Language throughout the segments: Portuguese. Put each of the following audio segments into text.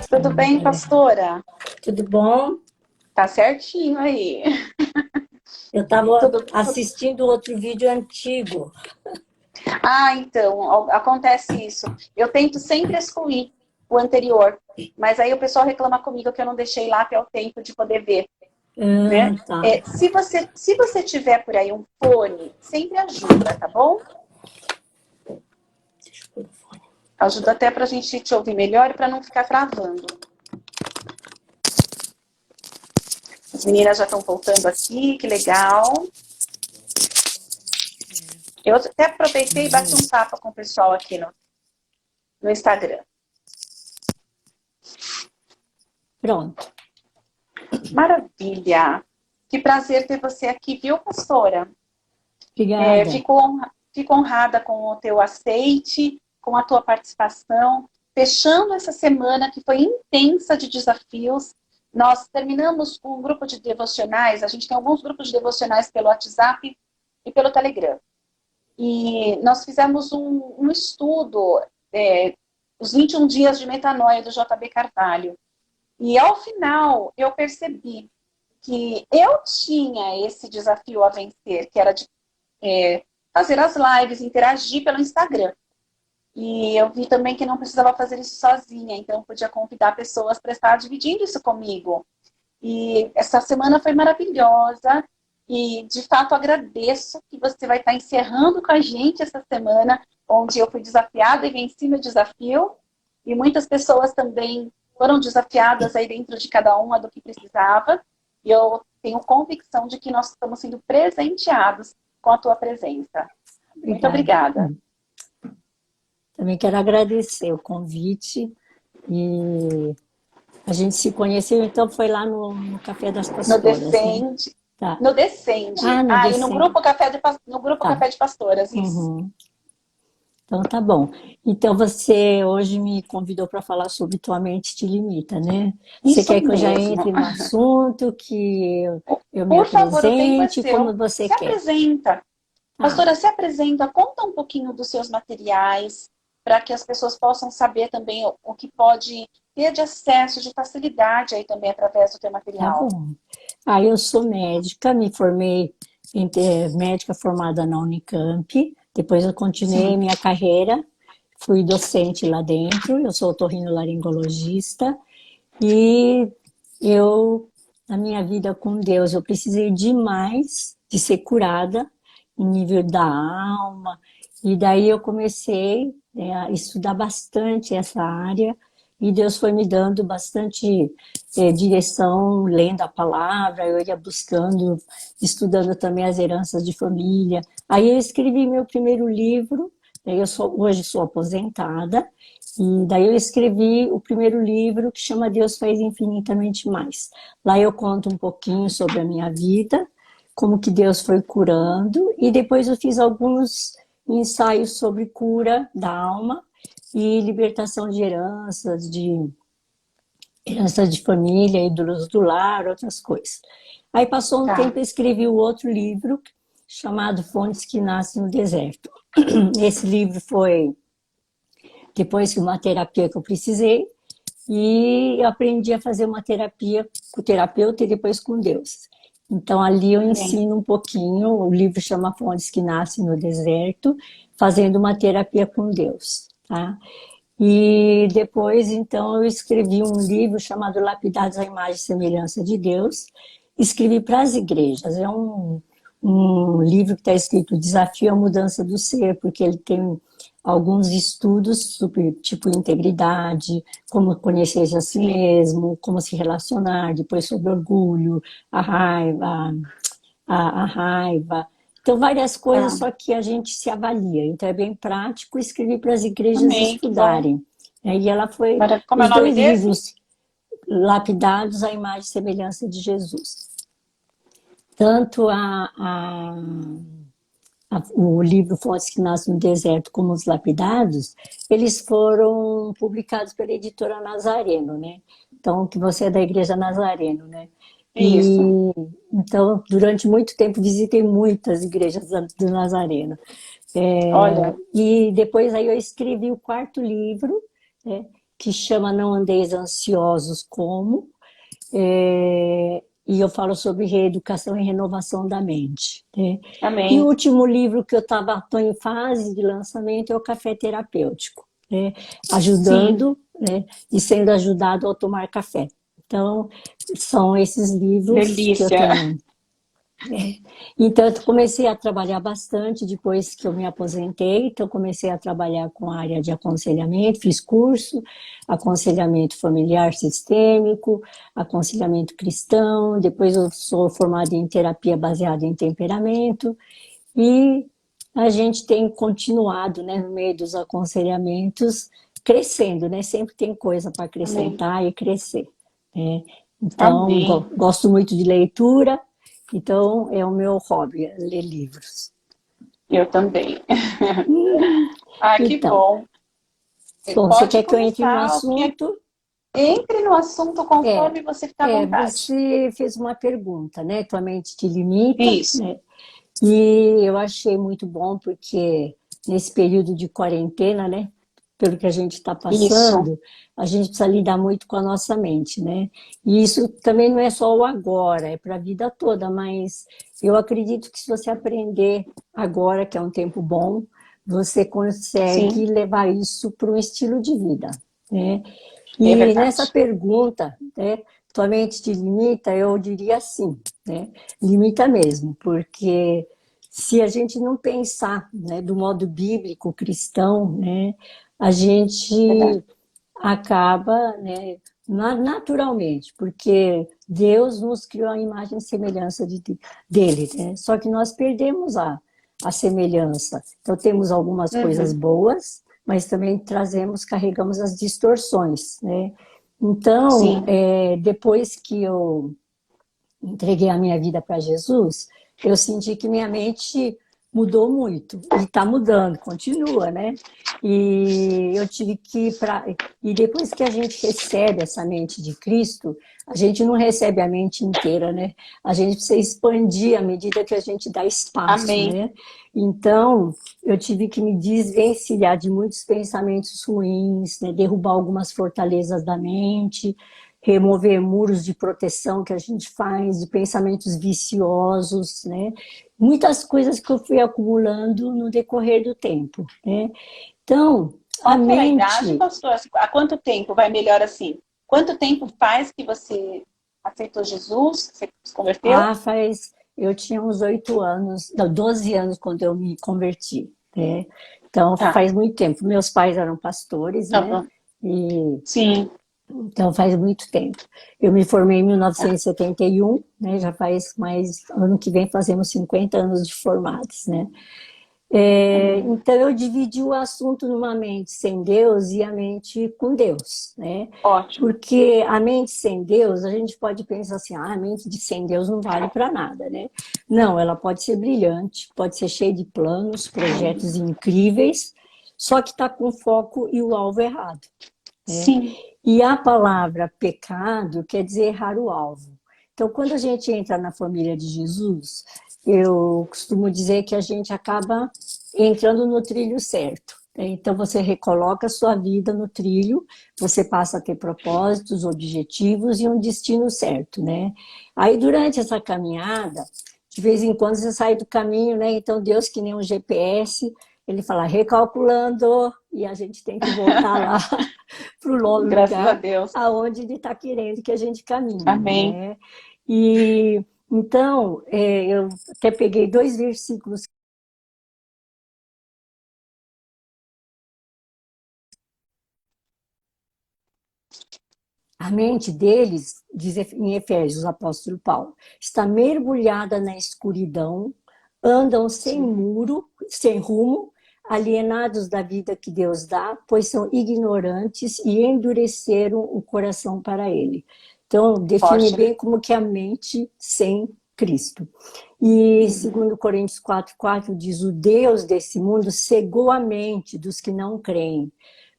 Tudo bem, pastora? Tudo bom? Tá certinho aí. Eu estava Tudo... assistindo outro vídeo antigo. Então, acontece isso. Eu tento sempre excluir o anterior, mas aí o pessoal reclama comigo que eu não deixei lá até o tempo de poder ver, Ah, né? tá. Se você tiver por aí um fone, sempre ajuda, tá bom? Deixa eu pôr o fone. Ajuda até pra gente te ouvir melhor e pra não ficar travando. As meninas já estão voltando aqui, que legal. Eu até aproveitei e bati um papo com o pessoal aqui no Instagram. Pronto. Maravilha! Que prazer ter você aqui, viu, pastora? Obrigada. Fico honrada com o teu aceite, com a tua participação. Fechando essa semana que foi intensa de desafios, nós terminamos com um grupo de devocionais. A gente tem alguns grupos de devocionais pelo WhatsApp e pelo Telegram. E nós fizemos um estudo, os 21 dias de metanoia do JB Carvalho. E ao final eu percebi que eu tinha esse desafio a vencer, que era de fazer as lives, interagir pelo Instagram. E eu vi também que não precisava fazer isso sozinha, então eu podia convidar pessoas para estar dividindo isso comigo. E essa semana foi maravilhosa e, de fato, agradeço que você vai estar encerrando com a gente essa semana, onde eu fui desafiada e venci meu desafio. E muitas pessoas também foram desafiadas aí dentro de cada uma do que precisava. E eu tenho convicção de que nós estamos sendo presenteados com a tua presença. Muito Obrigada. obrigada. Também quero agradecer o convite. E a gente se conheceu, então foi lá no Café das No Pastoras, né? Descende. Tá. No Descende. Ah, no E no Decem. grupo Tá. Café de Pastoras, isso. Uhum. Então tá bom. Então você hoje me convidou para falar sobre Tua Mente Te Limita, né? Você Isso quer que eu já mesmo. entre no assunto, que eu me Por favor, o tempo é apresente, como seu. você Se quer? apresenta. Ah, Pastora, se apresenta, conta um pouquinho dos seus materiais, para que as pessoas possam saber também o que pode ter de acesso, de facilidade aí também através do teu tá material. bom. Eu sou médica, me formei médica formada na Unicamp, depois eu continuei Sim. minha carreira, fui docente lá dentro, eu sou otorrinolaringologista e eu, na minha vida com Deus, eu precisei demais de ser curada em nível da alma, e daí eu comecei, a estudar bastante essa área, e Deus foi me dando bastante direção, lendo a palavra, eu ia buscando, estudando também as heranças de família. Aí eu escrevi meu primeiro livro, hoje sou aposentada, e daí eu escrevi o primeiro livro que chama Deus Faz Infinitamente Mais. Lá eu conto um pouquinho sobre a minha vida, como que Deus foi curando, e depois eu fiz alguns ensaios sobre cura da alma e libertação de heranças de família, ídolos do lar, outras coisas. Aí passou um Tá. tempo, eu escrevi o outro livro chamado Fontes que Nascem no Deserto. Esse livro foi depois de uma terapia que eu precisei, e eu aprendi a fazer uma terapia com o terapeuta e depois com Deus. Então ali eu Amém. ensino um pouquinho, o livro chama Fontes que Nascem no Deserto, fazendo uma terapia com Deus, tá? E depois, então, eu escrevi um livro chamado Lapidados à Imagem e Semelhança de Deus. Escrevi para as igrejas. É um livro que está escrito Desafio à Mudança do Ser, porque ele tem alguns estudos sobre, tipo, integridade, como conhecer a si mesmo, como se relacionar, depois sobre orgulho, a raiva, a raiva. Então, várias coisas, Tá. só que a gente se avalia. Então, é bem prático escrever para as igrejas Amém, que bom. estudarem. E ela foi, Como é o os nome dois desse? livros, lapidados à imagem e semelhança de Jesus. Tanto o livro Fontes que Nascem no Deserto como os Lapidados, eles foram publicados pela editora Nazareno, né? Então, que você é da Igreja Nazareno, né? Isso. E então, durante muito tempo, visitei muitas igrejas do Nazareno. Olha, E depois aí eu escrevi o quarto livro, né? que chama Não Andeis Ansiosos Como, e eu falo sobre reeducação e renovação da mente, né? E o Amém. último livro que eu estou em fase de lançamento é o Café Terapêutico, né? Sim, Ajudando, né? E sendo ajudado ao tomar café. Então, são esses livros que eu delícia. tenho. Então, eu comecei a trabalhar bastante depois que eu me aposentei. Então, comecei a trabalhar com a área de aconselhamento, fiz curso, aconselhamento familiar sistêmico, aconselhamento cristão. Depois, eu sou formada em terapia baseada em temperamento. E a gente tem continuado, né, no meio dos aconselhamentos, crescendo, né? Sempre tem coisa para Amém. acrescentar e crescer, né? Então, Amém. gosto muito de leitura, então é o meu hobby, é ler livros. Eu também. Ah, que Então, bom. bom, você Pode quer que eu entre no começar, o que assunto? entre no assunto É, conforme você ficar à vontade. você fez uma pergunta, né? Tua mente te limita, Isso, né? E eu achei muito bom porque nesse período de quarentena, né, pelo que a gente está isso. passando, a gente precisa lidar muito com a nossa mente, né? E isso também não é só o agora, é para a vida toda, mas eu acredito que se você aprender agora, que é um tempo bom, você consegue Sim, levar isso para um estilo de vida, né? é E nessa verdade. pergunta, né, tua mente te limita? Eu diria sim, né? Limita mesmo, porque se a gente não pensar, né, do modo bíblico cristão, né, a Verdade. gente acaba, né, naturalmente, porque Deus nos criou a imagem e semelhança dele, né? Só que nós perdemos a semelhança. Então temos algumas coisas Uhum. boas, mas também trazemos, carregamos as distorções, né? Então, Sim. depois que eu entreguei a minha vida para Jesus, eu senti que minha mente mudou muito e está mudando, continua, né? E eu tive que ir para. E depois que a gente recebe essa mente de Cristo, a gente não recebe a mente inteira, né? A gente precisa expandir à medida que a gente dá espaço, Amém. né? Então, eu tive que me desvencilhar de muitos pensamentos ruins, né? Derrubar algumas fortalezas da mente, remover muros de proteção que a gente faz, de pensamentos viciosos, né? Muitas coisas que eu fui acumulando no decorrer do tempo, né? Então, a Qual que era a idade, mente, pastor? Há quanto tempo vai melhor assim? Quanto tempo faz que você aceitou Jesus, que você se converteu? eu tinha uns 8 anos, não, 12 anos quando eu me converti, né? Então, Tá, faz muito tempo. Meus pais eram pastores, tá né? bom. E Sim, então faz muito tempo. Eu me formei em tá. 1971, né? Já faz mais, ano que vem fazemos 50 anos de formados, né? Amém. Então eu dividi o assunto numa mente sem Deus e a mente com Deus, né? Ótimo. Porque a mente sem Deus, a gente pode pensar assim, ah, a mente de sem Deus não vale para nada, né? Não, ela pode ser brilhante, pode ser cheia de planos, projetos incríveis, só que está com o foco e o alvo errado, né? Sim, E a palavra pecado quer dizer errar o alvo. Então, quando a gente entra na família de Jesus, eu costumo dizer que a gente acaba entrando no trilho certo. Então, você recoloca a sua vida no trilho, você passa a ter propósitos, objetivos e um destino certo, né? Aí, durante essa caminhada, de vez em quando você sai do caminho, né? Então, Deus, que nem um GPS, ele fala recalculando, e a gente tem que voltar lá para o graças a lugar Deus. aonde ele está querendo que a gente caminhe, Amém. né? E então eu até peguei dois versículos. A mente deles, diz em Efésios, o apóstolo Paulo, está mergulhada na escuridão, andam sem Sim, muro, sem rumo, alienados da vida que Deus dá, pois são ignorantes e endureceram o coração para ele. Então, define forte, né? bem como que é a mente sem Cristo. E Uhum. segundo Coríntios 4:4 diz: o Deus desse mundo cegou a mente dos que não creem,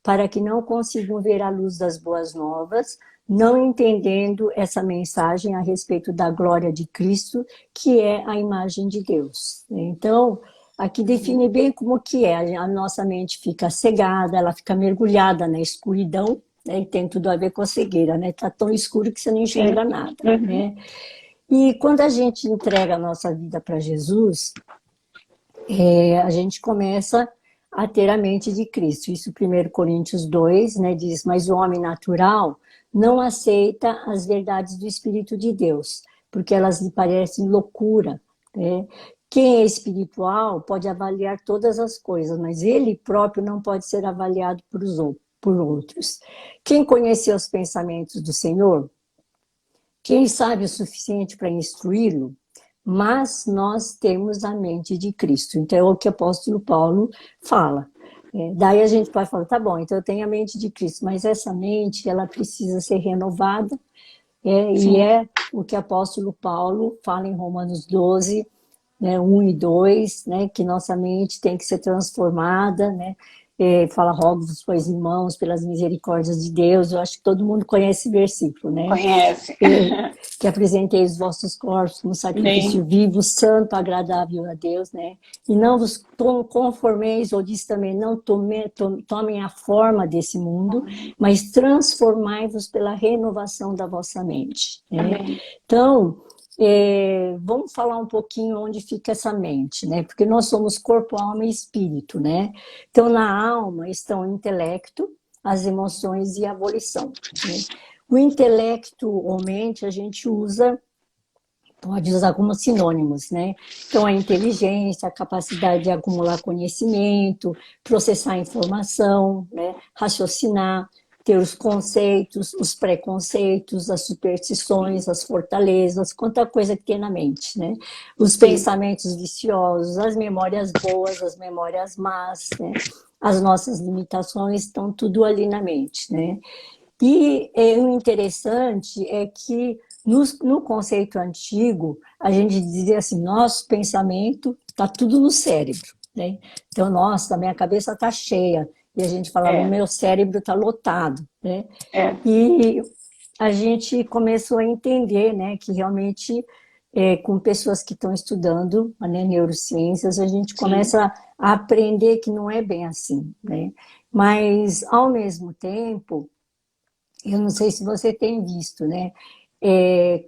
para que não consigam ver a luz das boas novas, não entendendo essa mensagem a respeito da glória de Cristo, que é a imagem de Deus. Então, aqui Uhum. define bem como que é. A nossa mente fica cegada, ela fica mergulhada na escuridão, né? E tem tudo a ver com a cegueira, né? Tá tão escuro que você não enxerga Sim. nada, Uhum. né? E quando a gente entrega a nossa vida para Jesus, a gente começa a ter a mente de Cristo. Isso 1 Coríntios 2, né, diz, mas o homem natural não aceita as verdades do Espírito de Deus, porque elas lhe parecem loucura, né? Quem é espiritual pode avaliar todas as coisas, mas ele próprio não pode ser avaliado por outros. Quem conheceu os pensamentos do Senhor? Quem sabe o suficiente para instruí-lo? Mas nós temos a mente de Cristo. Então, é o que o apóstolo Paulo fala. Daí a gente pode falar, tá bom, então eu tenho a mente de Cristo, mas essa mente, ela precisa ser renovada, e Sim. é o que o apóstolo Paulo fala em Romanos 12, né, 1 e 2, né, que nossa mente tem que ser transformada, né, fala, rogo-vos, pois irmãos, pelas misericórdias de Deus. Eu acho que todo mundo conhece esse versículo, né? Conhece. Que apresentei os vossos corpos como sacrifício Sim. vivo, santo, agradável a Deus, né? E não vos conformeis, ou diz também, não tomem a forma desse mundo, mas transformai-vos pela renovação da vossa mente, né? Amém. Então, vamos falar um pouquinho onde fica essa mente, né? Porque nós somos corpo, alma e espírito, né? Então, na alma estão o intelecto, as emoções e a volição, né? O intelecto ou mente a gente pode usar como sinônimos, né? Então, a inteligência, a capacidade de acumular conhecimento, processar informação, né? Raciocinar, ter os conceitos, os preconceitos, as superstições, as fortalezas, quanta coisa que tem na mente, né? Os Sim. pensamentos viciosos, as memórias boas, as memórias más, né? As nossas limitações estão tudo ali na mente, né? E o interessante é que no conceito antigo, a gente dizia assim, nosso pensamento está tudo no cérebro, né? Então, nossa, minha cabeça está cheia. E a gente falava, o É. meu cérebro está lotado, né? É. E a gente começou a entender, né, que realmente, com pessoas que estão estudando, né, neurociências, a gente Sim. começa a aprender que não é bem assim, né? Mas, ao mesmo tempo, eu não sei se você tem visto, né?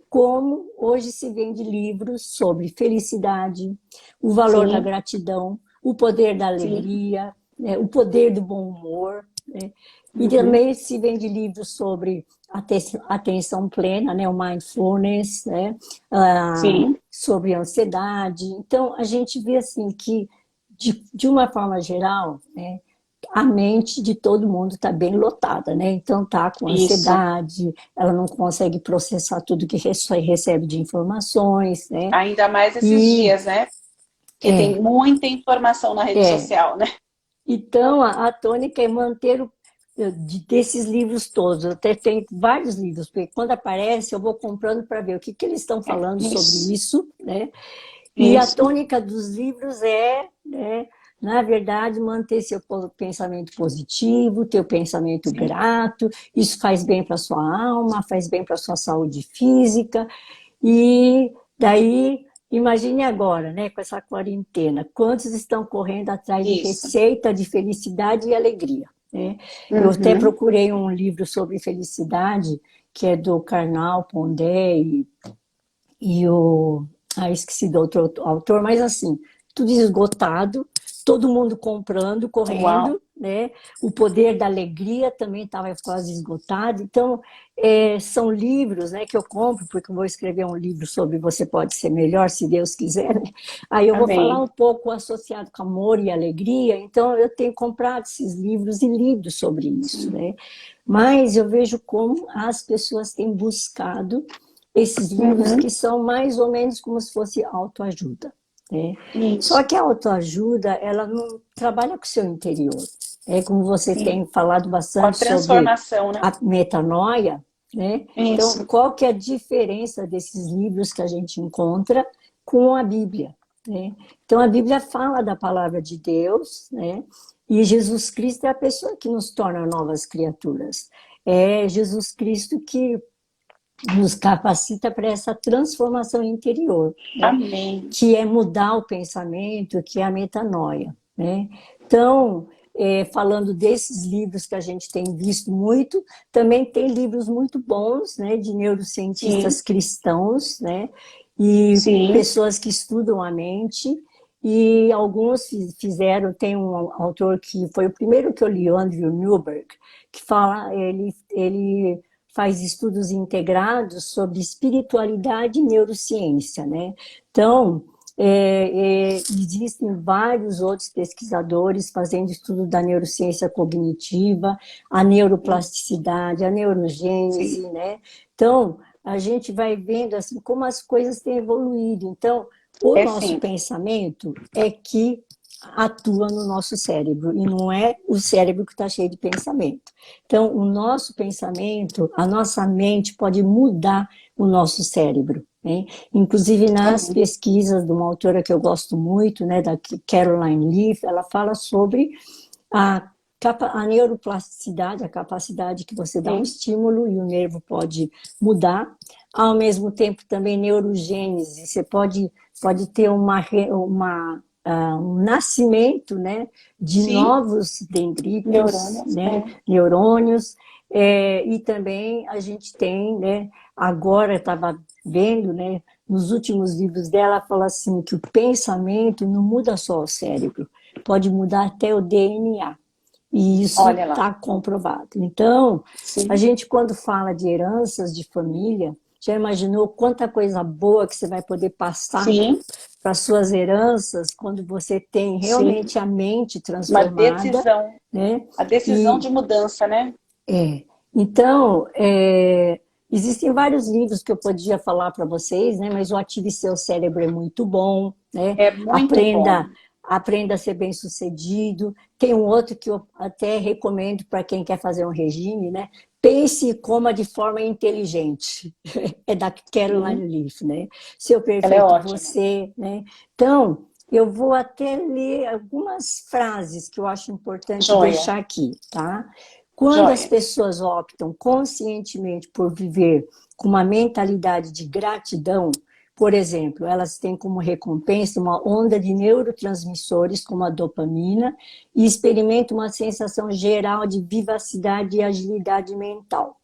Como hoje se vende livros sobre felicidade, o valor da Sim. gratidão, o poder da Sim. alegria, né? O poder do bom humor, né? E Uhum. também se vende livros sobre atenção plena, né? O mindfulness, né? Sim. Sobre ansiedade. Então, a gente vê assim que, de uma forma geral, né, a mente de todo mundo está bem lotada, né? Então tá com Isso. ansiedade, ela não consegue processar tudo que recebe de informações, né? Ainda mais esses E dias, né? Que é, tem muita informação na rede é. social, né? Então a tônica é manter desses livros todos. Eu até tenho vários livros, porque quando aparece eu vou comprando para ver o que eles estão falando sobre Isso. isso, né? E a Isso. tônica dos livros né, na verdade, manter seu pensamento positivo, teu pensamento Sim. grato. Isso faz bem para sua alma, faz bem para sua saúde física. E daí, imagine agora, né, com essa quarentena, quantos estão correndo atrás de Isso. receita de felicidade e alegria, né? Eu até Uhum. procurei um livro sobre felicidade, que é do Karnal Pondé e esqueci do outro autor, mas assim, tudo esgotado, todo mundo comprando, Uau. correndo, né? O poder da alegria também estava quase esgotado. Então, são livros, né, que eu compro, porque eu vou escrever um livro sobre Você Pode Ser Melhor, se Deus quiser, né? Aí eu vou falar Amém. um pouco associado com amor e alegria, então eu tenho comprado esses livros e lido sobre isso, Sim. né? Mas eu vejo como as pessoas têm buscado esses livros Uhum. que são mais ou menos como se fosse autoajuda, né? Só Isso. que a autoajuda, ela não trabalha com o seu interior. É como você Sim. tem falado Com a bastante sobre transformação, né? a metanoia, né? Então, Isso. qual que é a diferença desses livros que a gente encontra com a Bíblia, né? Então, a Bíblia fala da palavra de Deus, né? E Jesus Cristo é a pessoa que nos torna novas criaturas. É Jesus Cristo que nos capacita para essa transformação interior, né? Amém. Que é mudar o pensamento, que é a metanoia, né? Então, falando desses livros que a gente tem visto muito, também tem livros muito bons, né, de neurocientistas Sim, cristãos, né, e sim. pessoas que estudam a mente, e alguns fizeram, tem um autor que foi o primeiro que eu li, Andrew Newberg, que fala, ele faz estudos integrados sobre espiritualidade e neurociência, né? Então, existem vários outros pesquisadores fazendo estudo da neurociência cognitiva, a neuroplasticidade, a Sim. neurogênese, né? Então, a gente vai vendo assim como as coisas têm evoluído. Então, o É nosso sim. pensamento é que atua no nosso cérebro e não é o cérebro que está cheio de pensamento. Então, o nosso pensamento, a nossa mente pode mudar o nosso cérebro, né? Inclusive nas Uhum. pesquisas de uma autora que eu gosto muito, né, da Caroline Leaf, ela fala sobre a a neuroplasticidade, a capacidade que você dá um Sim. estímulo e o nervo pode mudar. Ao mesmo tempo, também neurogênese, você pode ter um nascimento, né, de Sim. novos dendritos, Neurônios. né, É. neurônios, e também a gente tem, né, agora estava vendo, né, nos últimos livros dela, fala assim que o pensamento não muda só o cérebro, pode mudar até o DNA. E isso Olha lá. está comprovado. Então, a Sim. gente, quando fala de heranças de família, já imaginou quanta coisa boa que você vai poder passar Sim. para suas heranças quando você tem Sim. realmente a mente Uma transformada, decisão. né? A decisão E de mudança, né? é, então, existem vários livros que eu podia falar para vocês, né? Mas o Ative Seu Cérebro é muito bom, né? É muito bom. Aprenda a ser bem-sucedido. Tem um outro que eu até recomendo para quem quer fazer um regime, né? Pense e coma de forma inteligente. É da Sim. Caroline Leaf, né? Seu Ela é perfeito ótima. você, né? Então, eu vou até ler algumas frases que eu acho importante Joia. deixar aqui, tá? Quando as Joia. pessoas optam conscientemente por viver com uma mentalidade de gratidão, por exemplo, elas têm como recompensa uma onda de neurotransmissores como a dopamina e experimentam uma sensação geral de vivacidade e agilidade mental.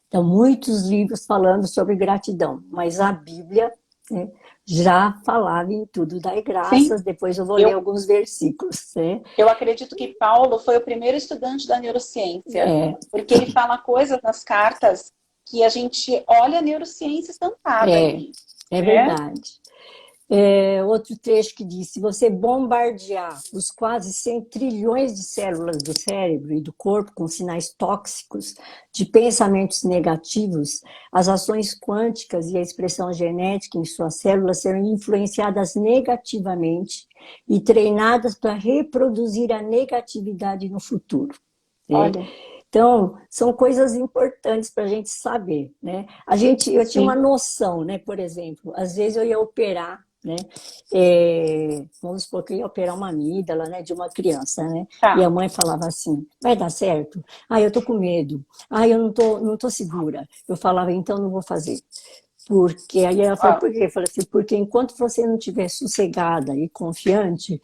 Então, muitos livros falando sobre gratidão, mas a Bíblia, né, já falava em tudo dai Sim. graças. Depois eu vou ler Eu, alguns versículos, né? eu acredito que Paulo foi o primeiro estudante da neurociência, porque ele fala coisas nas cartas que a gente olha a neurociência estampada É, ali, é né? verdade. Outro trecho que diz: se você bombardear os quase 100 trilhões de células do cérebro e do corpo com sinais tóxicos de pensamentos negativos, as ações quânticas e a expressão genética em suas células serão influenciadas negativamente e treinadas para reproduzir a negatividade no futuro, né? Olha, Então, são coisas importantes para a gente saber, né? Eu tinha uma sim, noção, né? Por exemplo, às vezes eu ia operar, né? Vamos supor que eu ia operar uma amígdala, né? De uma criança, né? E a tá. mãe falava assim: vai dar certo? Ah, eu tô com medo. Ah, eu não tô segura. Eu falava: então não vou fazer. Porque aí ela falou: Ó, por quê? Eu falei assim: porque enquanto você não estiver sossegada e confiante,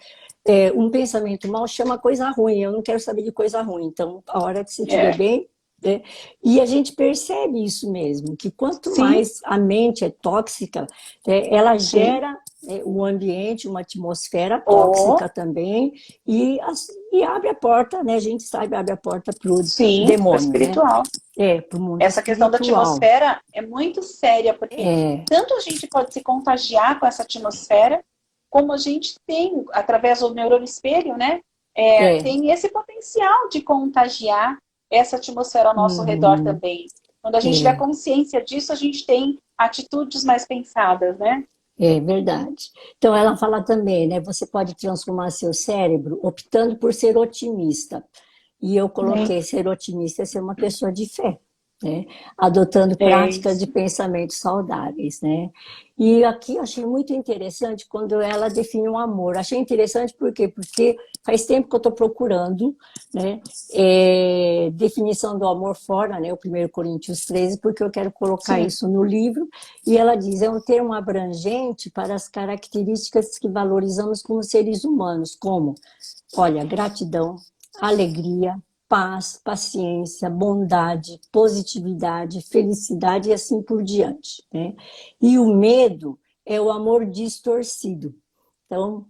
um pensamento mal chama coisa ruim, eu não quero saber de coisa ruim. Então, a hora que você estiver é, bem, né? E a gente percebe isso mesmo, que quanto sim, mais a mente é tóxica, ela sim. gera o ambiente, uma atmosfera Ou, tóxica também, e abre a porta, né? A gente sabe, abre a porta para o sim, para o demônio, né? espiritual. Para o mundo Essa questão da espiritual. atmosfera é muito séria, porque É, tanto a gente pode se contagiar com essa atmosfera, como a gente tem, através do neurônio espelho, né? é. Tem esse potencial de contagiar essa atmosfera ao nosso redor Uhum, também. Quando a gente tiver é. consciência disso, a gente tem atitudes mais pensadas, né? É verdade. Então, ela fala também, né? Você pode transformar seu cérebro optando por ser otimista. E eu coloquei ser otimista é ser uma pessoa de fé, né? Adotando É práticas de isso. pensamentos saudáveis, né? E aqui eu achei muito interessante quando ela define o amor. Achei interessante por quê? Porque faz tempo que eu estou procurando, né? Definição do amor fora, né? O 1 Coríntios 13, porque eu quero colocar Sim, isso no livro. E ela diz, é um termo abrangente para as características que valorizamos como seres humanos, como Olha, gratidão, alegria, paz, paciência, bondade, positividade, felicidade e assim por diante, né? E o medo é o amor distorcido. Então,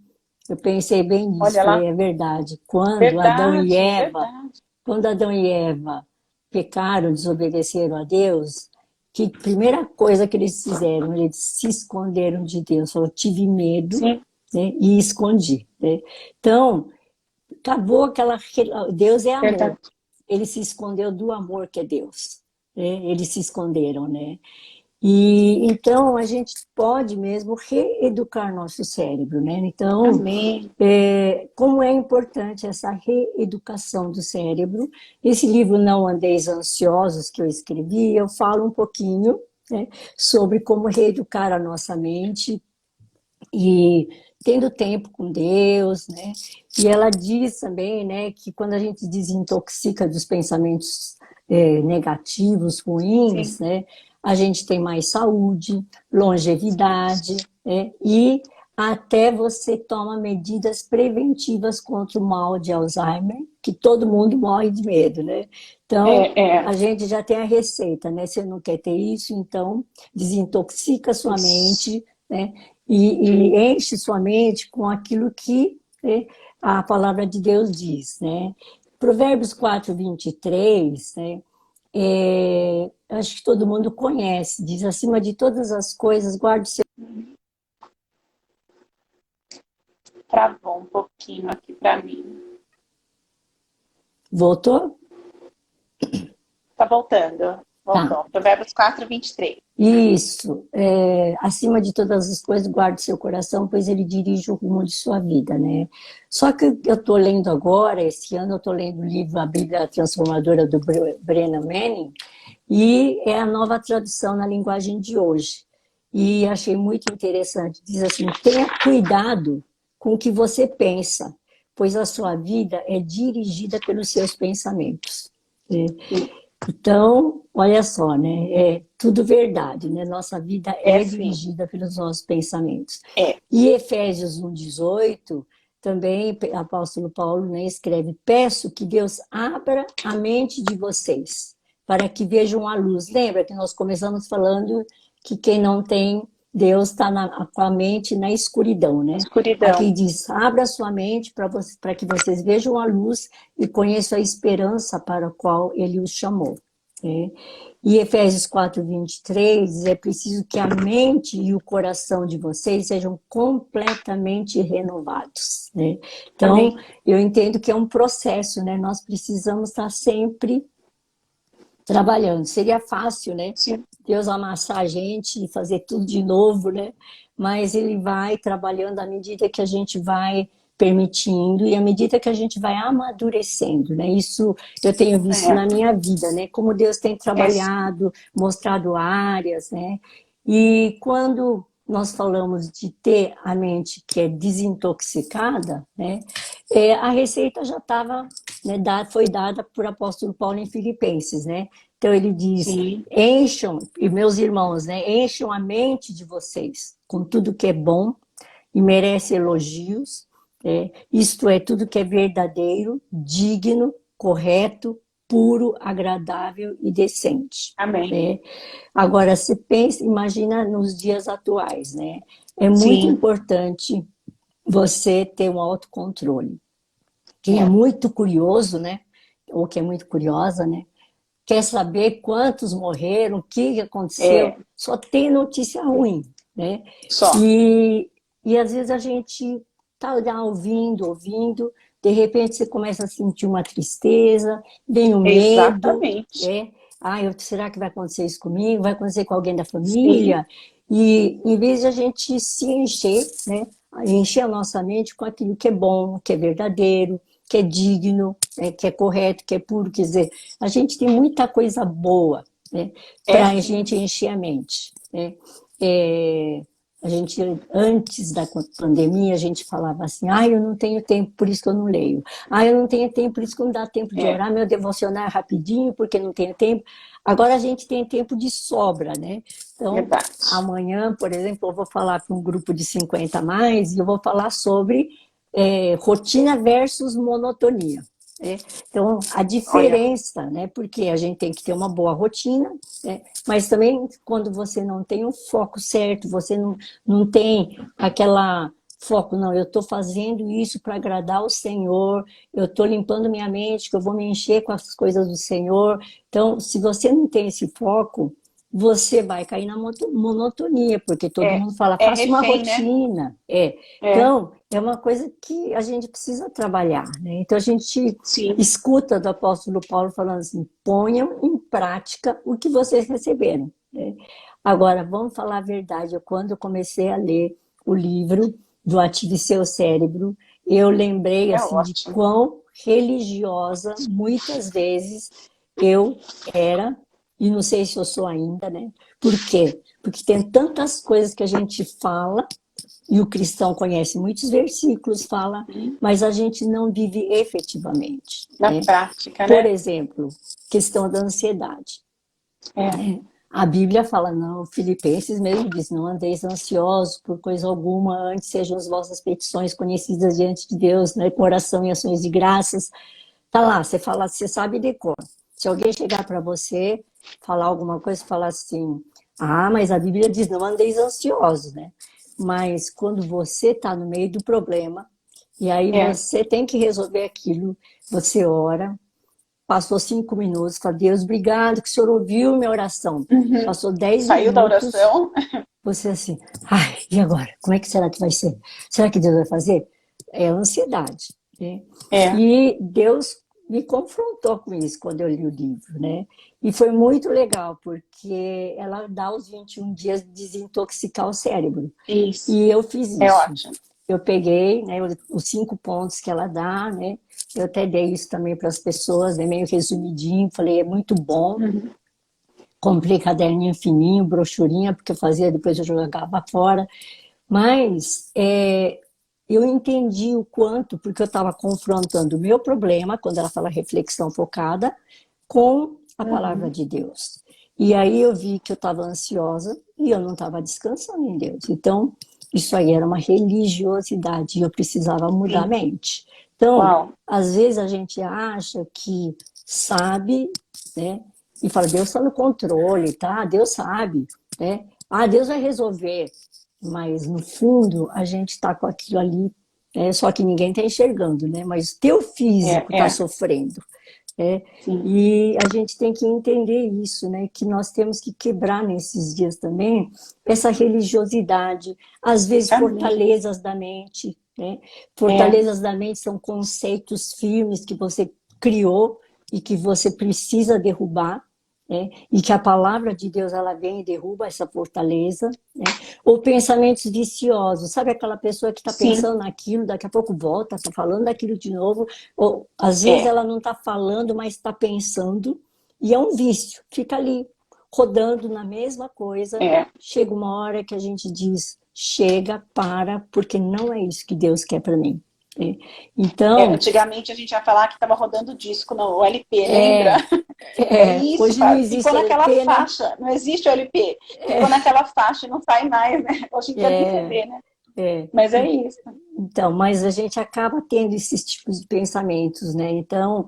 eu pensei bem nisso, Olha falei, lá. é verdade. Verdade, verdade. Quando Adão e Eva pecaram, desobedeceram a Deus, que primeira coisa que eles fizeram, eles se esconderam de Deus. Eu tive medo, Sim, né, e escondi, né? Então, acabou aquela... Deus é amor. verdade. Ele se escondeu do amor que é Deus, né? Eles se esconderam, né? E então a gente pode mesmo reeducar nosso cérebro, né? Então, Amém. como é importante essa reeducação do cérebro. Esse livro Não Andeis Ansiosos que eu escrevi, eu falo um pouquinho, né, sobre como reeducar a nossa mente e tendo tempo com Deus, né? E ela diz também, né, que quando a gente desintoxica dos pensamentos negativos, Sim. ruins, né, a gente tem mais saúde, longevidade, né, e até você toma medidas preventivas contra o mal de Alzheimer, que todo mundo morre de medo, né? Então, É. a gente já tem a receita, né? Você não quer ter isso, então desintoxica sua Isso. mente, né? E enche sua mente com aquilo que, né, a palavra de Deus diz, né? Provérbios 4:23, né? Acho que todo mundo conhece, diz: acima de todas as coisas, guarde o seu... Travou um pouquinho aqui para mim. Voltou? Tá voltando. Tá. Voltou. Provérbios 4:23. Isso. Acima de todas as coisas, guarde seu coração, pois ele dirige o rumo de sua vida, né? Só que eu estou lendo agora, esse ano, eu estou lendo o livro A Bíblia Transformadora do Brennan Manning, e é a nova tradução na linguagem de hoje. E achei muito interessante. Diz assim: tenha cuidado com o que você pensa, pois a sua vida é dirigida pelos seus pensamentos, né? Então, olha só, né? É tudo verdade, né? Nossa vida É é sim. dirigida pelos nossos pensamentos. É. E Efésios 1:18, também o apóstolo Paulo, né, escreve: peço que Deus abra a mente de vocês, para que vejam a luz. Lembra que nós começamos falando que quem não tem Deus está com a mente na escuridão, né? Aqui Escuridão. diz: abra sua mente para que vocês vejam a luz e conheçam a esperança para a qual ele os chamou, né? E Efésios 4:23, é preciso que a mente e o coração de vocês sejam completamente renovados, né? Então, Amém. eu entendo que é um processo, né? Nós precisamos estar sempre trabalhando. Seria fácil, né? Sim. Deus amassar a gente e fazer tudo de novo, né? Mas ele vai trabalhando à medida que a gente vai permitindo e à medida que a gente vai amadurecendo, né? Isso eu tenho visto na minha vida, né? Como Deus tem Sim. trabalhado, mostrado áreas, né? E quando nós falamos de ter a mente que é desintoxicada, né? A receita já estava, né, foi dada por apóstolo Paulo em Filipenses, né? Então ele diz: Sim. encham, e meus irmãos, né, encham a mente de vocês com tudo que é bom e merece elogios, isto é, tudo que é verdadeiro, digno, correto, puro, agradável e decente, Amém. né? Agora, se pensa, imagina nos dias atuais, né? É muito Sim. importante você ter um autocontrole. Quem é É. muito curioso, né? Ou que é muito curiosa, né? Quer saber quantos morreram, o que aconteceu, É. só tem notícia ruim, né? Só. E às vezes a gente tá lá ouvindo, de repente você começa a sentir uma tristeza, vem o medo, Exatamente. né? Ah, será que vai acontecer isso comigo? Vai acontecer com alguém da Sim. família? E em vez de a gente se encher, né? Encher a nossa mente com aquilo que é bom, que é verdadeiro, que é digno, né? Que é correto, que é puro, quer dizer, a gente tem muita coisa boa, né, É para a sim. gente encher a mente, né? A gente, antes da pandemia, a gente falava assim: ah, eu não tenho tempo, por isso que eu não leio. Ah, eu não tenho tempo, por isso que não dá tempo de É. orar, meu devocional é rapidinho, porque não tenho tempo. Agora a gente tem tempo de sobra, né? Então, Verdade. amanhã, por exemplo, eu vou falar para um grupo de 50 a mais e eu vou falar sobre rotina versus monotonia. Né? Então, a Olha, diferença, né? Porque a gente tem que ter uma boa rotina, né? Mas também quando você não tem o foco certo, você não tem aquela foco, não, eu estou fazendo isso para agradar o Senhor, eu estou limpando minha mente, que eu vou me encher com as coisas do Senhor. Então, se você não tem esse foco, você vai cair na monotonia, porque todo é, mundo fala, é faça uma refém, né? rotina. É, Então, é uma coisa que a gente precisa trabalhar, né? Então, a gente sim. escuta do apóstolo Paulo falando assim, ponham em prática o que vocês receberam, né? Agora, vamos falar a verdade, quando eu comecei a ler o livro do Ative Seu Cérebro, eu lembrei, É assim, de ótimo. quão religiosa, muitas vezes, eu era, e não sei se eu sou ainda, né? Por quê? Porque tem tantas coisas que a gente fala, e o cristão conhece muitos versículos, fala, mas a gente não vive efetivamente, Na né? prática, Por né? exemplo, questão da ansiedade, É. né? A Bíblia fala, não, Filipenses mesmo diz, não andeis ansiosos por coisa alguma, antes sejam as vossas petições conhecidas diante de Deus, né? Com oração e ações de graças. Tá lá, você fala, você sabe de cor. Se alguém chegar para você, falar alguma coisa, falar assim, ah, mas a Bíblia diz, não andeis ansiosos, né? Mas quando você está no meio do problema, e aí É. você tem que resolver aquilo, você ora, passou 5 minutos, fala, Deus, obrigado que o Senhor ouviu minha oração. Uhum. Passou dez Saiu da minutos, oração? você assim, ai, e agora? Como é que será que vai ser? Será que Deus vai fazer? É ansiedade, né? É. E Deus me confrontou com isso quando eu li o livro, né? E foi muito legal, porque ela dá os 21 dias de desintoxicar o cérebro. Isso. E eu fiz É isso. ótimo. Eu peguei, né, os 5 pontos que ela dá, né? Eu até dei isso também para as pessoas, né, meio resumidinho, falei, é muito bom. Uhum. Comprei caderninho fininho, brochurinha, porque eu fazia, depois eu jogava fora. Mas eu entendi o quanto, porque eu estava confrontando o meu problema, quando ela fala reflexão focada, com a palavra Uhum. de Deus. E aí eu vi que eu estava ansiosa e eu não estava descansando em Deus. Então, isso aí era uma religiosidade e eu precisava mudar a Sim. mente. Então, Uau. às vezes a gente acha que sabe, né? E fala, Deus está no controle, tá? Deus sabe, né? Ah, Deus vai resolver. Mas no fundo a gente está com aquilo ali, só que ninguém está enxergando, né? Mas o teu É, físico está é. sofrendo. É, Sim. e a gente tem que entender isso, né? Que nós temos que quebrar nesses dias também essa religiosidade, às vezes Amém. fortalezas da mente, né? É. Fortalezas da mente são conceitos firmes que você criou e que você precisa derrubar, né? E que a palavra de Deus ela vem e derruba essa fortaleza, né? Ou pensamentos viciosos, sabe aquela pessoa que está Sim. pensando naquilo, daqui a pouco volta, está falando daquilo de novo, ou às vezes É. ela não está falando, mas está pensando, e é um vício, fica ali rodando na mesma coisa. É. Chega uma hora que a gente diz: chega, para, porque não é isso que Deus quer para mim. Né? É, Então, antigamente a gente ia falar que estava rodando disco no LP, lembra? É isso, hoje não Fábio. Ficou existe naquela LP, né? faixa. Não existe o LP. Ficou naquela faixa e não sai mais, né? Hoje em dia tem É, CD, né? é. Mas é isso. Então, mas a gente acaba tendo esses tipos de pensamentos, né? Então,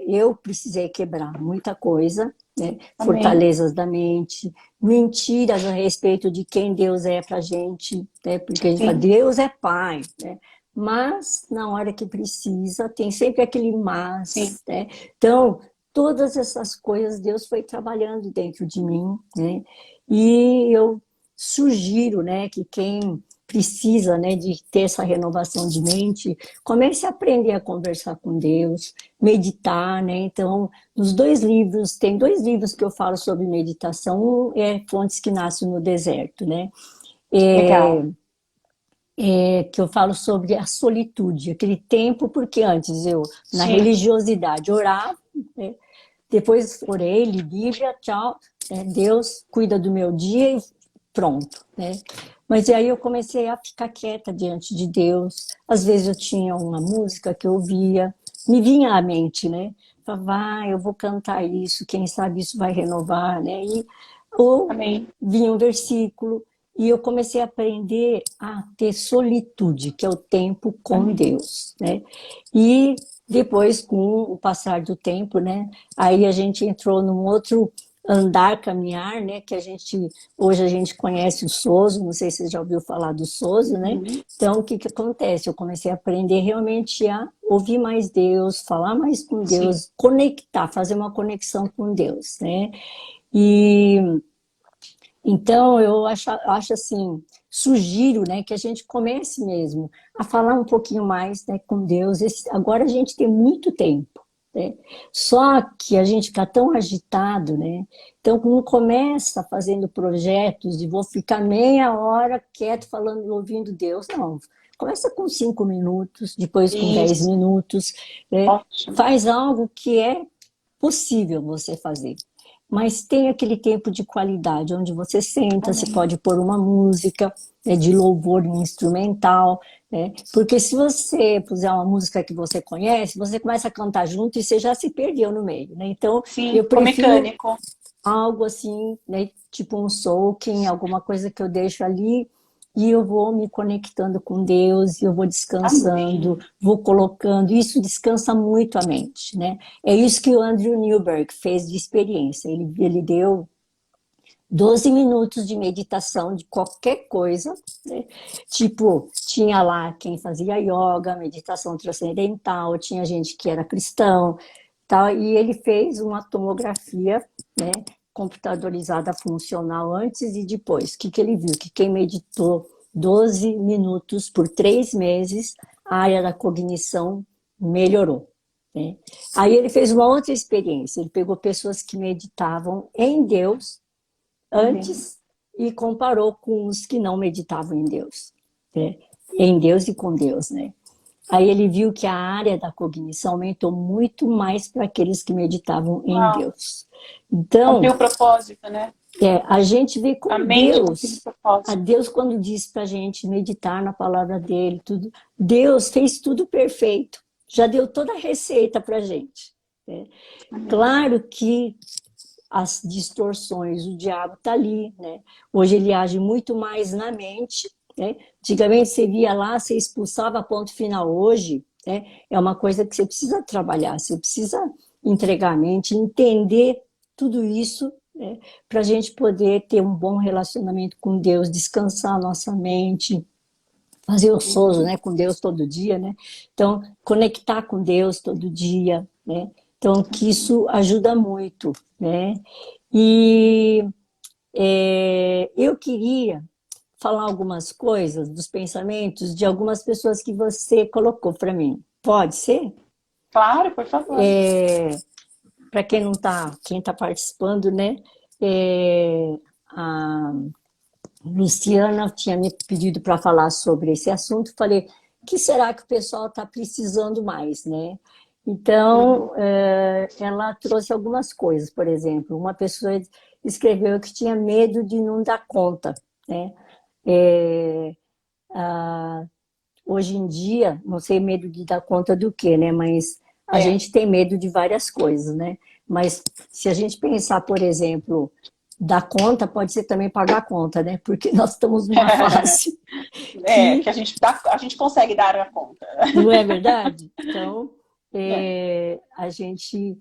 eu precisei quebrar muita coisa, né? Amém. Fortalezas da mente, mentiras a respeito de quem Deus é para a gente, né? Porque a gente fala, Sim. Deus é Pai, né? Mas, na hora que precisa, tem sempre aquele Sim. mas, né? Então, todas essas coisas Deus foi trabalhando dentro de mim, né? E eu sugiro, né, que quem precisa, né, de ter essa renovação de mente, comece a aprender a conversar com Deus, meditar, né? Então, nos 2 livros, tem 2 livros que eu falo sobre meditação, um é Fontes que Nascem no Deserto, né? Legal. Que eu falo sobre a solitude, aquele tempo, porque antes eu, na Sim. religiosidade, orava, né? Depois orei, li Bíblia, tchau, né? Deus cuida do meu dia e pronto, né? Mas aí eu comecei a ficar quieta diante de Deus. Às vezes eu tinha uma música que eu ouvia, me vinha à mente, né? Falava, eu vou cantar isso, quem sabe isso vai renovar, né? Ou Amém. vinha um versículo. e eu comecei a aprender a ter solitude, que é o tempo com Deus, né? E depois, com o passar do tempo, né? Aí a gente entrou num outro andar, caminhar, né? Que hoje a gente conhece o Sozo, não sei se você já ouviu falar do Sozo, né? Então, o que que acontece? Eu comecei a aprender realmente a ouvir mais Deus, falar mais com Sim. Deus, conectar, fazer uma conexão com Deus, né? E então, eu acho assim, sugiro, né, que a gente comece mesmo a falar um pouquinho mais, né, com Deus. Agora a gente tem muito tempo, né? Só que a gente fica tão agitado, né? Então, não começa fazendo projetos e vou ficar meia hora quieto falando, ouvindo Deus, não. Começa com 5 minutos, depois com 10 Isso. minutos, né? Ótimo. Faz algo que é possível você fazer. Mas tem aquele tempo de qualidade, onde você senta, você Amém. pode pôr uma música, né, de louvor instrumental, né? Porque se você puser uma música que você conhece, você começa a cantar junto e você já se perdeu no meio, né? Então, Sim, eu com prefiro mecânico. algo assim, né, tipo um soaking, alguma coisa que eu deixo ali e eu vou me conectando com Deus, eu vou descansando, Amém. vou colocando, isso descansa muito a mente, né? É isso que o Andrew Newberg fez de experiência, ele deu 12 minutos de meditação de qualquer coisa, né? Tipo, tinha lá quem fazia yoga, meditação transcendental, tinha gente que era cristão, tal, e ele fez uma tomografia, né, computadorizada funcional antes e depois. O que que ele viu? Que quem meditou 12 minutos por 3 meses, a área da cognição melhorou, né? Aí ele fez uma outra experiência, ele pegou pessoas que meditavam em Deus Amém. antes e comparou com os que não meditavam em Deus, né? Em Deus e com Deus, né? Aí ele viu que a área da cognição aumentou muito mais para aqueles que meditavam em Uau. Deus. Então, Cumpriu o propósito, né? a gente vê A com mente cumpriu o Deus, a propósito. Deus quando diz para a gente meditar na palavra dele, tudo, Deus fez tudo perfeito, já deu toda a receita para a gente, né? Amém. Claro que as distorções, o diabo está ali, né? Hoje ele age muito mais na mente, né? Antigamente você via lá, você expulsava ponto final. Hoje, né, é uma coisa que você precisa trabalhar, você precisa entregar a mente, entender tudo isso, né, para a gente poder ter um bom relacionamento com Deus, descansar a nossa mente, fazer o sozo, né, com Deus todo dia, né? Então, conectar com Deus todo dia, né? Então, que isso ajuda muito, né? E eu queria falar algumas coisas dos pensamentos de algumas pessoas que você colocou para mim. Pode ser? Claro, por favor. Para quem não está, quem está participando, né? É, a Luciana tinha me pedido para falar sobre esse assunto. Falei, o que será que o pessoal está precisando mais, né? Uhum. Então, ela trouxe algumas coisas. Por exemplo, uma pessoa escreveu que tinha medo de não dar conta, né? É, hoje em dia, não sei medo de dar conta do quê, né? Mas a É. gente tem medo de várias coisas, né? Mas se a gente pensar, por exemplo, dar conta, pode ser também pagar a conta, né? Porque nós estamos numa fase É, que que a gente consegue dar a conta. não é verdade? Então, É. a gente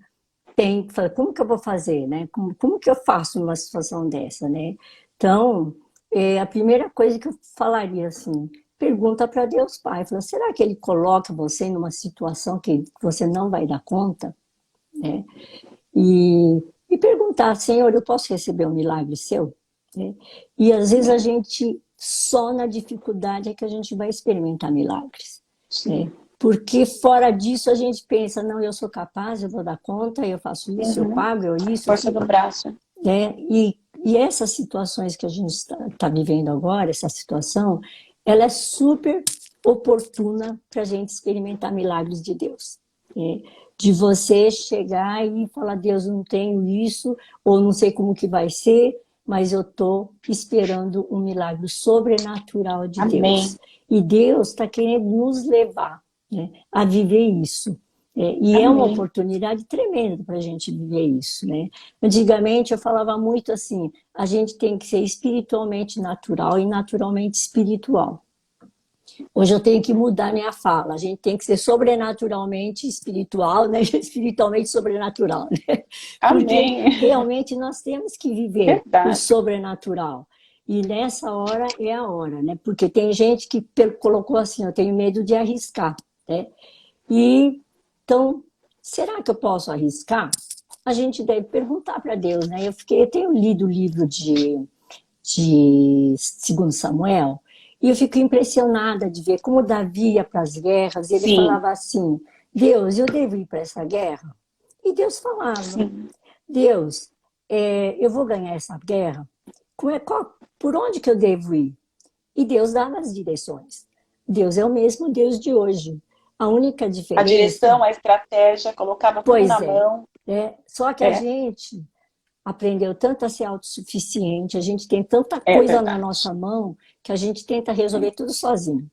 tem que falar, como que eu vou fazer, né? Como que eu faço numa situação dessa, né? Então, a primeira coisa que eu falaria assim, pergunta para Deus Pai, fala, será que Ele coloca você numa situação que você não vai dar conta, né? E perguntar, Senhor, eu posso receber um milagre seu? Né? E às vezes a Amém. gente, só na dificuldade é que a gente vai experimentar milagres, né? Sim. Porque fora disso a gente pensa, não, eu sou capaz, eu vou dar conta, eu faço isso, eu Uhum. pago, eu isso, Força aquilo, do braço. né? E essas situações que a gente está vivendo agora, essa situação, ela é super oportuna para a gente experimentar milagres de Deus, né? De você chegar e falar, Deus, não tenho isso, ou não sei como que vai ser, mas eu estou esperando um milagre sobrenatural de Deus. Amém. E Deus está querendo nos levar, né, a viver isso. E é uma Amém. oportunidade tremenda para a gente viver isso, né? Antigamente eu falava muito assim, a gente tem que ser espiritualmente natural e naturalmente espiritual. Hoje eu tenho que mudar minha fala. A gente tem que ser sobrenaturalmente espiritual, né? Espiritualmente sobrenatural, né? Porque Amém. realmente nós temos que viver o Verdade. sobrenatural. E nessa hora é a hora, né? Porque tem gente que colocou assim, eu tenho medo de arriscar, né? E então, será que eu posso arriscar? A gente deve perguntar para Deus, né? Eu tenho lido o livro de 2 Samuel, e eu fico impressionada de ver como Davi ia para as guerras, e ele Sim, falava assim, Deus, eu devo ir para essa guerra? E Deus falava, sim. Deus, eu vou ganhar essa guerra? Por onde que eu devo ir? E Deus dava as direções. Deus é o mesmo Deus de hoje. A única A diferença, direção, a estratégia, colocava tudo pois na mão. só que a É, gente aprendeu tanto a ser autossuficiente, a gente tem tanta é coisa na verdade. nossa mão que a gente tenta resolver tudo sozinho.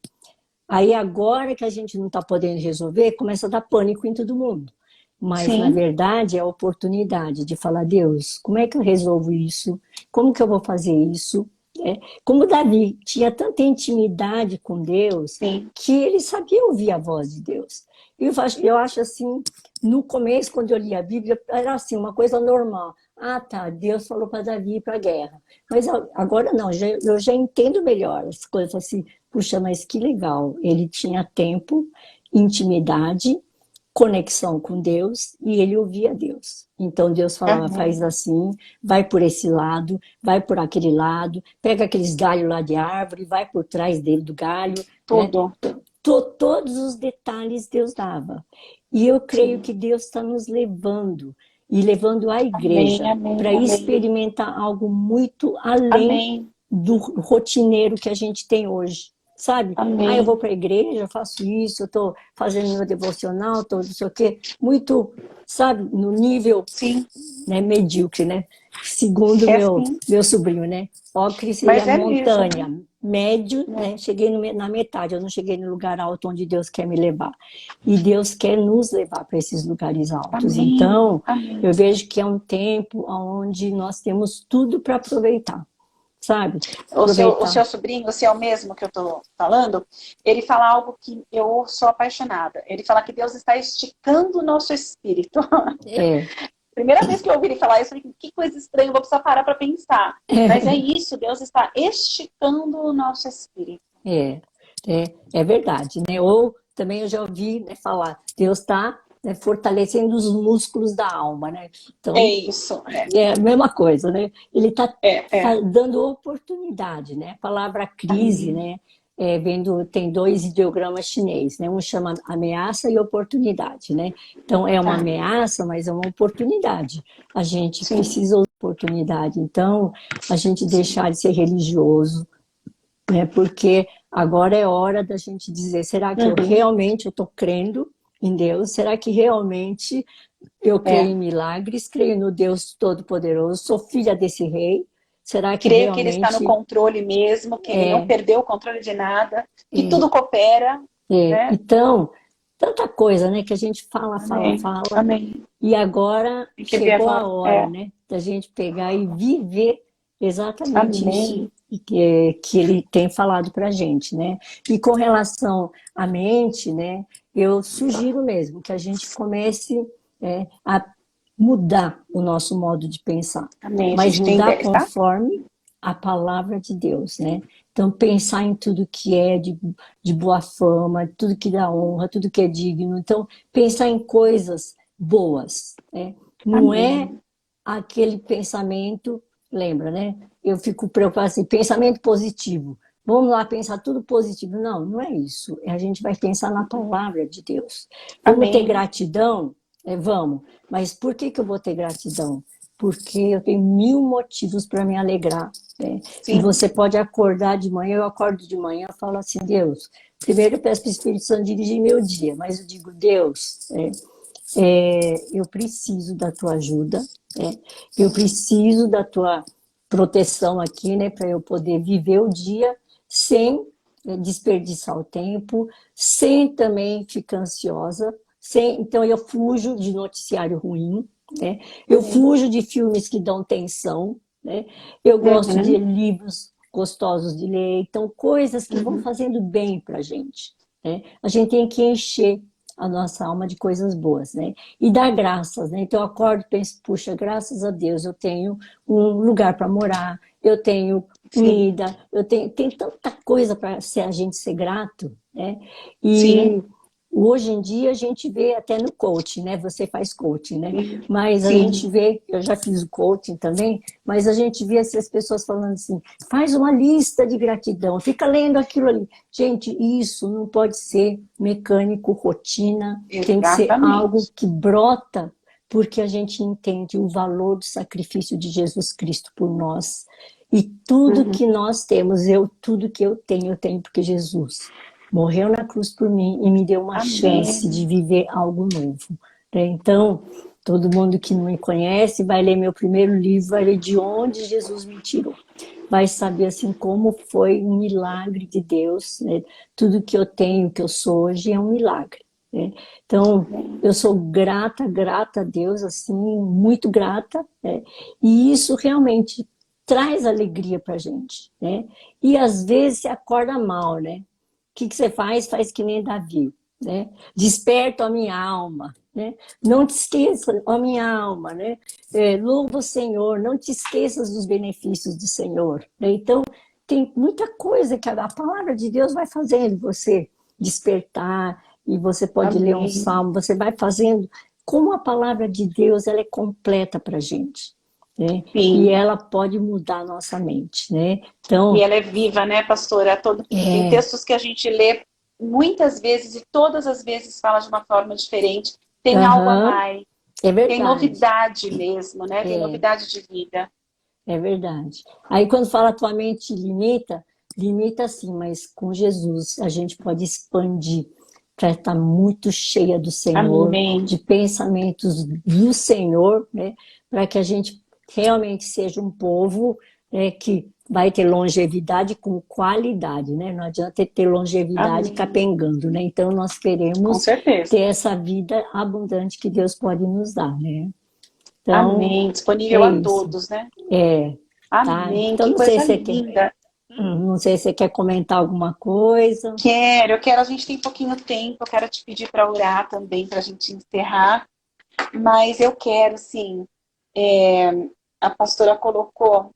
Aí agora que a gente não está podendo resolver, começa a dar pânico em todo mundo. Mas na Sim, verdade é a oportunidade de falar, Deus, como é que eu resolvo isso? Como que eu vou fazer isso? Como Davi tinha tanta intimidade com Deus sim. que ele sabia ouvir a voz de Deus. Eu acho assim, no começo, quando eu li a Bíblia, era assim, uma coisa normal. Ah, tá, Deus falou para Davi ir para a guerra. Mas agora não, eu já entendo melhor as coisas assim. Puxa, mas que legal. Ele tinha tempo, intimidade, conexão com Deus e ele ouvia Deus. Então Deus falava, faz Amém. assim, vai por esse lado, vai por aquele lado, pega aqueles galhos lá de árvore, vai por trás dele do galho, né? Tudo. Todos os detalhes Deus dava. E eu creio Sim. que Deus está nos levando e levando a Amém, igreja amém, para amém. experimentar algo muito além Amém, do rotineiro que a gente tem hoje. Sabe? Ah, eu vou amém. para a igreja, eu faço isso, eu estou fazendo meu devocional, estou não sei o quê, muito, sabe, no nível, Sim, né, medíocre, né? Segundo é meu, assim. meu sobrinho, né? Ocre seria Mas é mesmo. montanha, médio, Né? né? Cheguei na metade, eu não cheguei no lugar alto onde Deus quer me levar. E Deus quer nos levar para esses lugares altos. Amém, Então, amém. eu vejo que é um tempo onde nós temos tudo para aproveitar, sabe? O Aproveitar. seu sobrinho, se é o mesmo que eu estou falando, ele fala algo que eu sou apaixonada. Ele fala que Deus está esticando o nosso espírito. É, Primeira vez que eu ouvi ele falar isso, eu falei, que coisa estranha, eu vou precisar parar para pensar. Mas é isso, Deus está esticando o nosso espírito. é, é verdade, né? Ou também eu já ouvi, né, falar, Deus está, né, fortalecendo os músculos da alma, né? É Então, isso, é a mesma coisa, né? Ele está é. dando oportunidade, né? A palavra crise, Amém, né? Tem dois ideogramas chinês, né? Um chama ameaça e oportunidade, né? Então é uma tá. ameaça, mas é uma oportunidade. A gente Sim, precisa de oportunidade. Então, a gente sim. deixar de ser religioso, né? Porque agora é hora da gente dizer, será que eu Uhum. realmente estou crendo em Deus? Será que realmente eu creio É. em milagres, creio no Deus Todo-Poderoso, sou filha desse rei? Será que Creio que ele está no realmente controle mesmo, que ele não é, perdeu o controle de nada, que é, tudo coopera, né? Então, tanta coisa, né, que a gente fala, fala, Amém, fala, amém. e agora Tem que ver a chegou a voz. hora, É. né, da gente pegar e viver exatamente isso Amém. que ele tem falado para a gente, né? E com relação à mente, né, eu sugiro mesmo que a gente comece a mudar o nosso modo de pensar, Amém. A mas gente tem mudar 10, tá? conforme a palavra de Deus, né? Então, pensar em tudo que é de boa fama, tudo que dá honra, tudo que é digno. Então, pensar em coisas boas, né? Não é Amém. aquele pensamento, lembra, né? Eu fico preocupada assim, pensamento positivo. Vamos lá pensar tudo positivo. Não, não é isso. A gente vai pensar na palavra de Deus. Vamos ter Amém. gratidão? Vamos. Mas por que eu vou ter gratidão? Porque eu tenho 1000 motivos para me alegrar, né? E Sim. você pode acordar de manhã, eu acordo de manhã e falo assim, Deus, primeiro eu peço para o Espírito Santo dirigir meu dia, mas eu digo, Deus, eu preciso da tua ajuda, eu preciso da tua proteção aqui, né, para eu poder viver o dia sem desperdiçar o tempo, sem também ficar ansiosa, Então eu fujo de noticiário ruim, né? Eu fujo de filmes que dão tensão, né? Eu gosto de Uhum. livros gostosos de ler, então coisas que vão Uhum. fazendo bem para a gente, né? A gente tem que encher a nossa alma de coisas boas, né? E dar graças, né? Então eu acordo e penso, puxa, graças a Deus eu tenho um lugar para morar, eu tenho Sim, comida, tem tanta coisa para a gente ser grato, né? sim, E hoje em dia a gente vê até no coaching, né? Você faz coaching, né? Mas a gente sim. vê, eu já fiz o coaching também, mas a gente vê essas pessoas falando assim, faz uma lista de gratidão, fica lendo aquilo ali. Gente, isso não pode ser mecânico, rotina, tem que ser algo Exatamente. que brota porque a gente entende o valor do sacrifício de Jesus Cristo por nós. E tudo Uhum. que nós temos, tudo que eu tenho porque Jesus morreu na cruz por mim e me deu uma chance de Amém. viver algo novo. Né? Então, todo mundo que não me conhece vai ler meu primeiro livro, vai ver de onde Jesus me tirou. Vai saber assim como foi um milagre de Deus. Né? Tudo que eu tenho, que eu sou hoje, é um milagre. Né? Então, eu sou grata, grata a Deus, assim, muito grata. Né? E isso realmente traz alegria para a gente. Né? E às vezes se acorda mal, né? Que você faz? Faz que nem Davi, né? Desperta a minha alma, né? Não te esqueça, ó minha alma, né? Louva o Senhor, não te esqueças dos benefícios do Senhor. Né? Então, tem muita coisa que a palavra de Deus vai fazendo você despertar, e você pode ler um Amém. salmo, você vai fazendo. Como a palavra de Deus ela é completa para a gente, né? E Sim. ela pode mudar a nossa mente, né? E Então, ela é viva, né, pastora? Tem é, textos que a gente lê muitas vezes e todas as vezes fala de uma forma diferente. Tem algo a aham, mais, é tem verdade, novidade mesmo, né? Tem é, novidade de vida. é verdade. Aí quando fala tua mente limita, limita sim, mas com Jesus a gente pode expandir para estar muito cheia do Senhor, Amém. de pensamentos do Senhor, né? Para que a gente realmente seja um povo, né, que vai ter longevidade com qualidade, né? Não adianta ter longevidade Amém. capengando, né? Então nós Com queremos certeza. ter essa vida abundante que Deus pode nos dar, né? Então, Amém. é Disponível a isso. todos, né? É, tá? Amém. Então, Que não sei coisa se você quer, linda. não sei se você quer comentar alguma coisa. Eu quero, a gente tem pouquinho tempo, eu quero te pedir para orar também, para a gente encerrar, mas eu quero, sim, é, a pastora colocou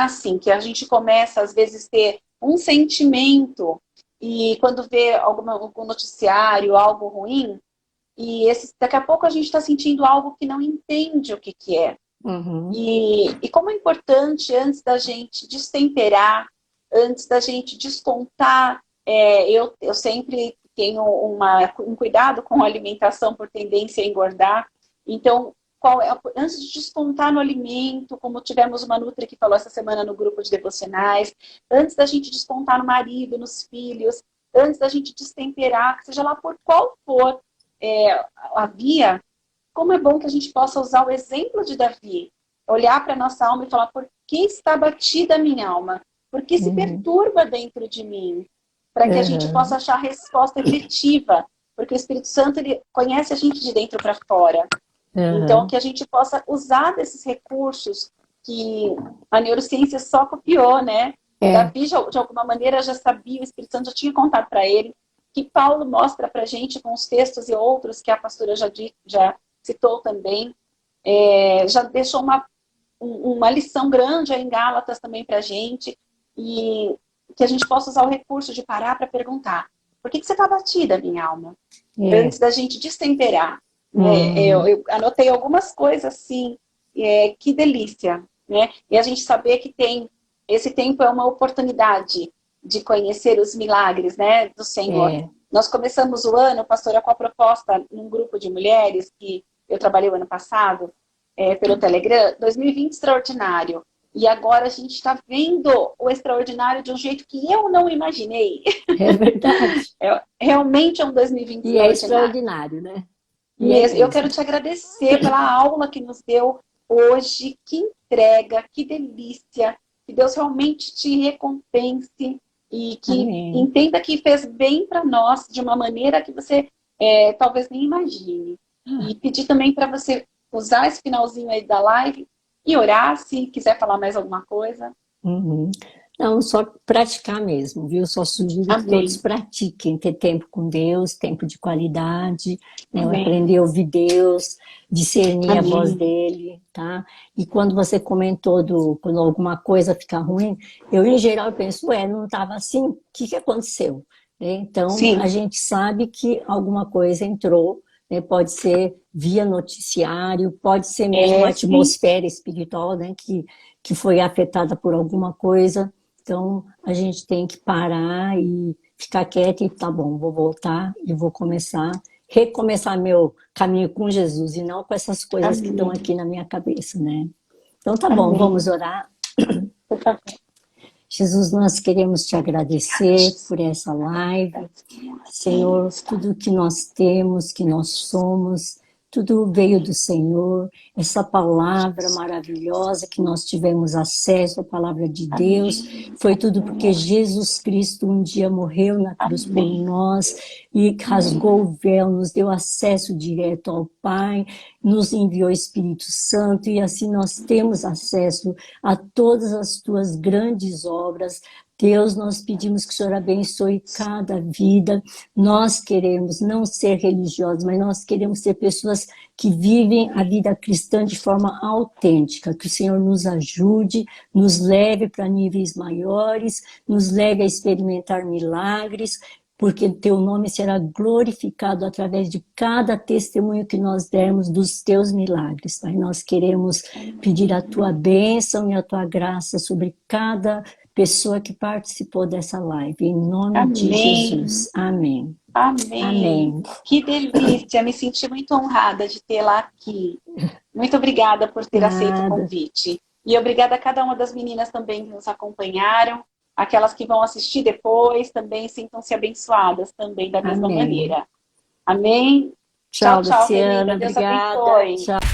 sim, que a gente começa às vezes ter um sentimento e quando vê algum noticiário, algo ruim, daqui a pouco a gente está sentindo algo que não entende o que, que é. Uhum, E como é importante, antes da gente destemperar, antes da gente descontar, eu sempre tenho um cuidado com a alimentação por tendência a engordar. Então, antes de descontar no alimento, como tivemos uma Nutri que falou essa semana no grupo de devocionais, antes da gente descontar no marido, nos filhos, antes da gente destemperar, seja lá por qual for a via, como é bom que a gente possa usar o exemplo de Davi, olhar para a nossa alma e falar: por que está batida a minha alma? Por que se uhum, perturba dentro de mim? Para que a gente possa uhum, achar resposta efetiva, porque o Espírito Santo ele conhece a gente de dentro para fora. Então, uhum, que a gente possa usar desses recursos que a neurociência só copiou, né? é, Davi, de alguma maneira, já sabia, o Espírito Santo já tinha contado para ele, que Paulo mostra para a gente com os textos e outros que a pastora já citou também, já deixou uma lição grande aí em Gálatas também para a gente, e que a gente possa usar o recurso de parar para perguntar: por que você está batida, minha alma? é, Antes da gente destemperar. Né? Eu, uhum, eu anotei algumas coisas assim, que delícia. Né? E a gente saber que esse tempo é uma oportunidade de conhecer os milagres, né, do Senhor. é, Nós começamos o ano, pastora, com a proposta num grupo de mulheres que eu trabalhei o ano passado, pelo Telegram, 2020 extraordinário. E agora a gente está vendo o extraordinário de um jeito que eu não imaginei. é verdade. Realmente é um 2020 E é extraordinário. extraordinário, né? E E é eu quero mesmo. te agradecer pela aula que nos deu hoje. Que entrega, que delícia. Que Deus realmente te recompense e que Amém. entenda que fez bem para nós de uma maneira que você talvez nem imagine. E pedir também para você usar esse finalzinho aí da live e orar, se quiser falar mais alguma coisa. Uhum. Não, só praticar mesmo, viu? Só sugiro que todos Amém. pratiquem, ter tempo com Deus, tempo de qualidade, né? Amém. Aprender a ouvir Deus, discernir a voz Amém. dele, tá? E quando você comentou quando alguma coisa fica ruim, eu em geral penso, não estava assim, o que aconteceu? Né? Então, a Sim, gente sabe que alguma coisa entrou, né? Pode ser via noticiário, pode ser mesmo uma sim. atmosfera espiritual, né? Que foi afetada por alguma coisa. Então, a gente tem que parar e ficar quieto e tá bom, vou voltar e vou recomeçar meu caminho com Jesus e não com essas coisas que estão Amém. aqui na minha cabeça, né? Então tá bom, vamos Amém. orar. Por favor. Jesus, nós queremos te agradecer por essa live. Senhor, tudo que nós temos, que nós somos, tudo veio do Senhor. Essa palavra maravilhosa que nós tivemos acesso, a palavra de Deus, Amém. foi tudo porque Jesus Cristo um dia morreu na cruz por Amém. nós e rasgou o véu, nos deu acesso direto ao Pai, nos enviou o Espírito Santo e assim nós temos acesso a todas as tuas grandes obras. Deus, nós pedimos que o Senhor abençoe cada vida. Nós queremos não ser religiosos, mas nós queremos ser pessoas que vivem a vida cristã de forma autêntica. Que o Senhor nos ajude, nos leve para níveis maiores, nos leve a experimentar milagres, porque teu nome será glorificado através de cada testemunho que nós dermos dos teus milagres. Pai, nós queremos pedir a tua bênção e a tua graça sobre cada pessoa que participou dessa live. Em nome de Amém. Jesus. Amém. Amém. Amém. Que delícia. Me senti muito honrada de tê-la aqui. Muito obrigada por ter aceito o Nada. convite. E obrigada a cada uma das meninas também que nos acompanharam. Aquelas que vão assistir depois também sintam-se abençoadas também da mesma Amém. maneira. Amém? Tchau, Tchau, tchau, Luciana. querida. Deus Obrigada. abençoe. Tchau.